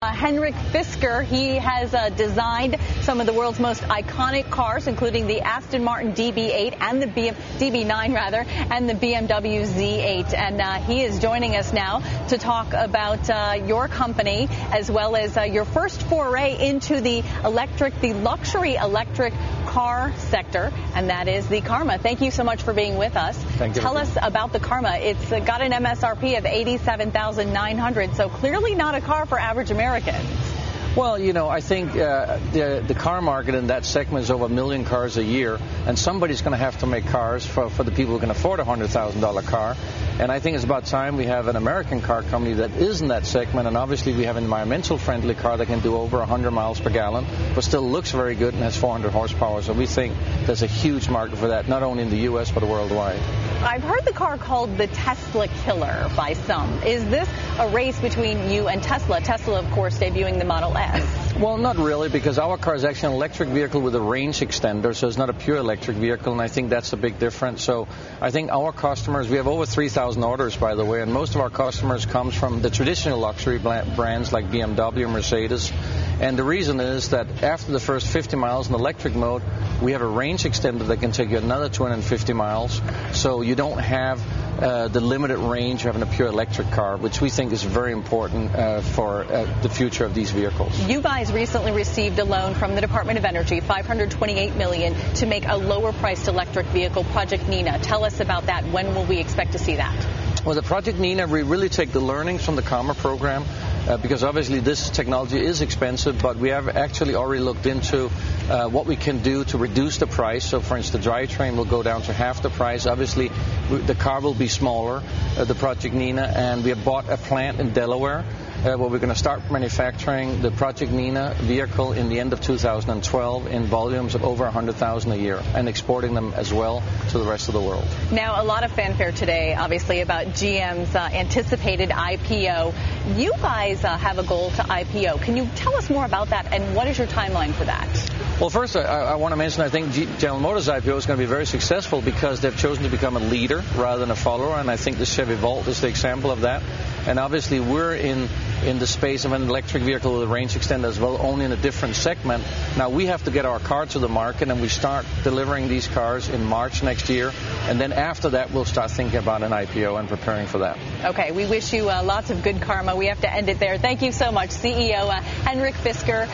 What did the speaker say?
Henrik Fisker, he has designed some of the world's most iconic cars, including the Aston Martin DB8 and the DB9 rather, and the BMW Z8. And he is joining us now to talk about your company as well as your first foray into the luxury electric car sector, and that is the Karma. Thank you so much for being with us. Thank you. Tell us about the Karma. It's got an MSRP of $87,900, so clearly not a car for average Americans. Well, you know, I think the car market in that segment is over 1 million cars a year, and somebody's going to have to make cars for the people who can afford a $100,000 car. And I think it's about time we have an American car company that is in that segment, and obviously we have an environmental friendly car that can do over 100 miles per gallon, but still looks very good and has 400 horsepower. So we think there's a huge market for that, not only in the U.S. but worldwide. I've heard the car called the Tesla killer by some. Is this a race between you and Tesla? Tesla, of course, debuting the Model S. Well, not really, because our car is actually an electric vehicle with a range extender, so it's not a pure electric vehicle, and I think that's a big difference. So I think our customers, we have over 3,000 orders, by the way, and most of our customers comes from the traditional luxury brands like BMW, Mercedes. And the reason is that after the first 50 miles in electric mode, we have a range extender that can take you another 250 miles. So you don't have the limited range of having a pure electric car, which we think is very important for the future of these vehicles. You guys recently received a loan from the Department of Energy, $528 million, to make a lower-priced electric vehicle, Project Nina. Tell us about that. When will we expect to see that? Well, the Project Nina, we really take the learnings from the Karma program, because obviously this technology is expensive, but we have actually already looked into what we can do to reduce the price. So, for instance, the drivetrain will go down to half the price. Obviously, the car will be smaller, the Project Nina, and we have bought a plant in Delaware where we're going to start manufacturing the Project Nina vehicle in the end of 2012 in volumes of over 100,000 a year, and exporting them as well to the rest of the world. Now, a lot of fanfare today, obviously, about GM's anticipated IPO. You guys have a goal to IPO. Can you tell us more about that, and what is your timeline for that? Well, first, I want to mention I think General Motors' IPO is going to be very successful because they've chosen to become a leader rather than a follower, and I think the Chevy Volt is the example of that. And obviously, we're in the space of an electric vehicle with a range extender as well, only in a different segment. Now, we have to get our car to the market, and we start delivering these cars in March next year. And then after that, we'll start thinking about an IPO and preparing for that. Okay, we wish you lots of good karma. We have to end it there. Thank you so much, CEO Henrik Fisker.